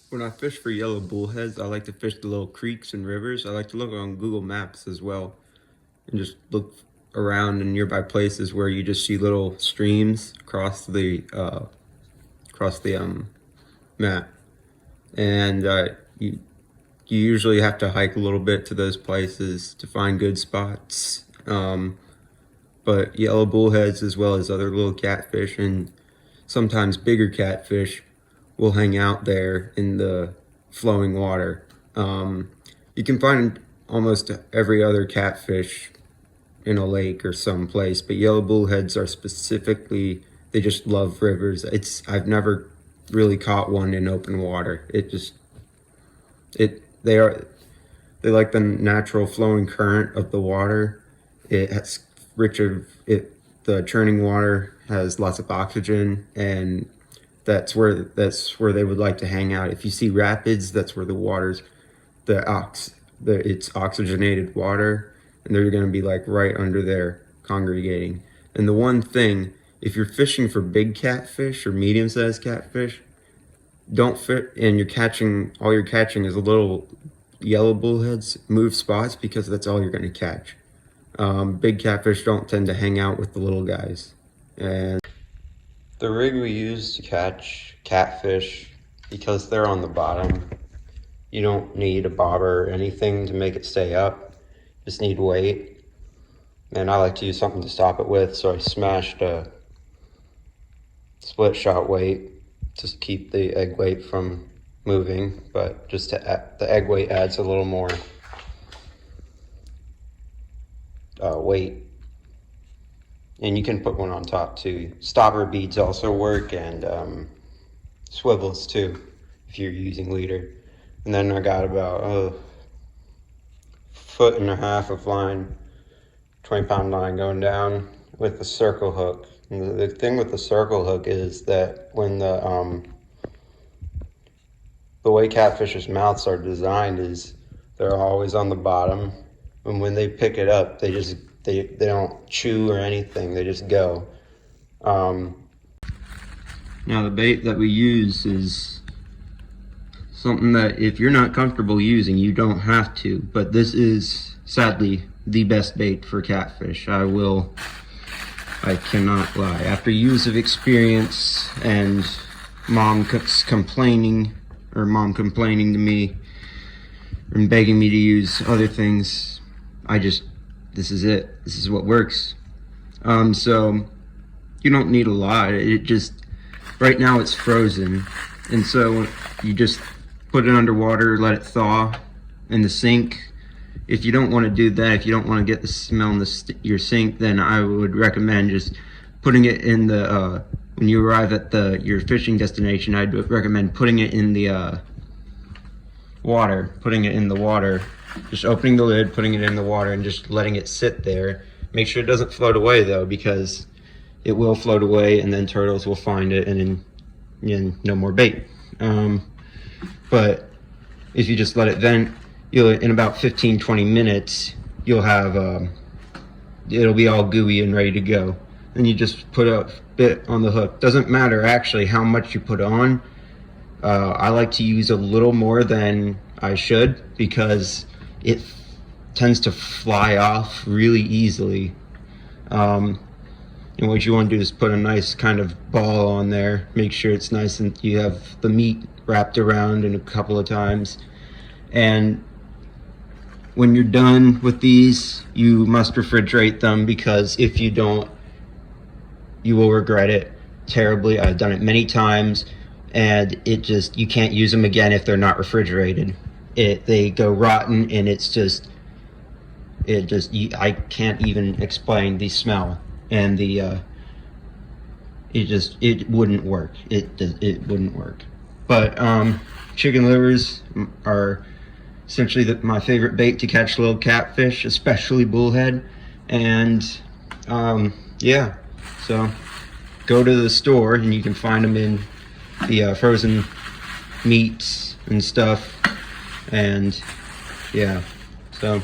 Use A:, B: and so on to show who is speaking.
A: When I fish for yellow bullheads, I like to fish the little creeks and rivers. I like to look on Google Maps as well and just look around in nearby places where you just see little streams across the map. And you usually have to hike a little bit to those places to find good spots. But yellow bullheads, as well as other little catfish and sometimes bigger catfish, will hang out there in the flowing water. You can find almost every other catfish in a lake or someplace, but yellow bullheads are specifically, they just love rivers. I've never really caught one in open water. They like the natural flowing current of the water. It has the churning water has lots of oxygen, and that's where they would like to hang out. If you see rapids, that's where it's oxygenated water, and they're going to be like right under there congregating. And the one thing, if you're fishing for big catfish or medium-sized catfish, don't fit and all you're catching is a little yellow bullheads, move spots, because that's all you're going to catch. Big catfish don't tend to hang out with the little guys. And the rig we use to catch catfish, because they're on the bottom, you don't need a bobber or anything to make it stay up. Just need weight. And I like to use something to stop it with, so I smashed a split shot weight to keep the egg weight from moving, but the egg weight adds a little more weight. And you can put one on top too. Stopper beads also work, and swivels too, if you're using leader. And then I got about a foot and a half of line, 20-pound line going down with the circle hook. And the thing with the circle hook is that when the way catfish's mouths are designed is they're always on the bottom, and when they pick it up, they don't chew or anything, they just go. Now the bait that we use is something that if you're not comfortable using, you don't have to, but this is sadly the best bait for catfish. I cannot lie. After years of experience and mom complaining to me and begging me to use other things, this is it. This is what works. So you don't need a lot. Right now it's frozen, and so you just put it underwater, let it thaw in the sink. If you don't want to do that, if you don't want to get the smell in your sink, then I would recommend just putting it in the when you arrive at your fishing destination, I'd recommend putting it in the water, just opening the lid, putting it in the water, and just letting it sit there. Make sure it doesn't float away though, because it will float away, and then turtles will find it, and then no more bait. But if you just let it vent, in about 15-20 minutes, you'll have it'll be all gooey and ready to go. Then you just put a bit on the hook. Doesn't matter actually how much you put on. I like to use a little more than I should, because it tends to fly off really easily. And what you want to do is put a nice kind of ball on there. Make sure it's nice and you have the meat wrapped around in a couple of times. And when you're done with these, you must refrigerate them, because if you don't, you will regret it terribly. I've done it many times, and you can't use them again if they're not refrigerated. They go rotten, and I can't even explain the smell, and it wouldn't work. It wouldn't work. But chicken livers are essentially my favorite bait to catch little catfish, especially bullhead. And yeah, so go to the store and you can find them in the frozen meats and stuff. And yeah, so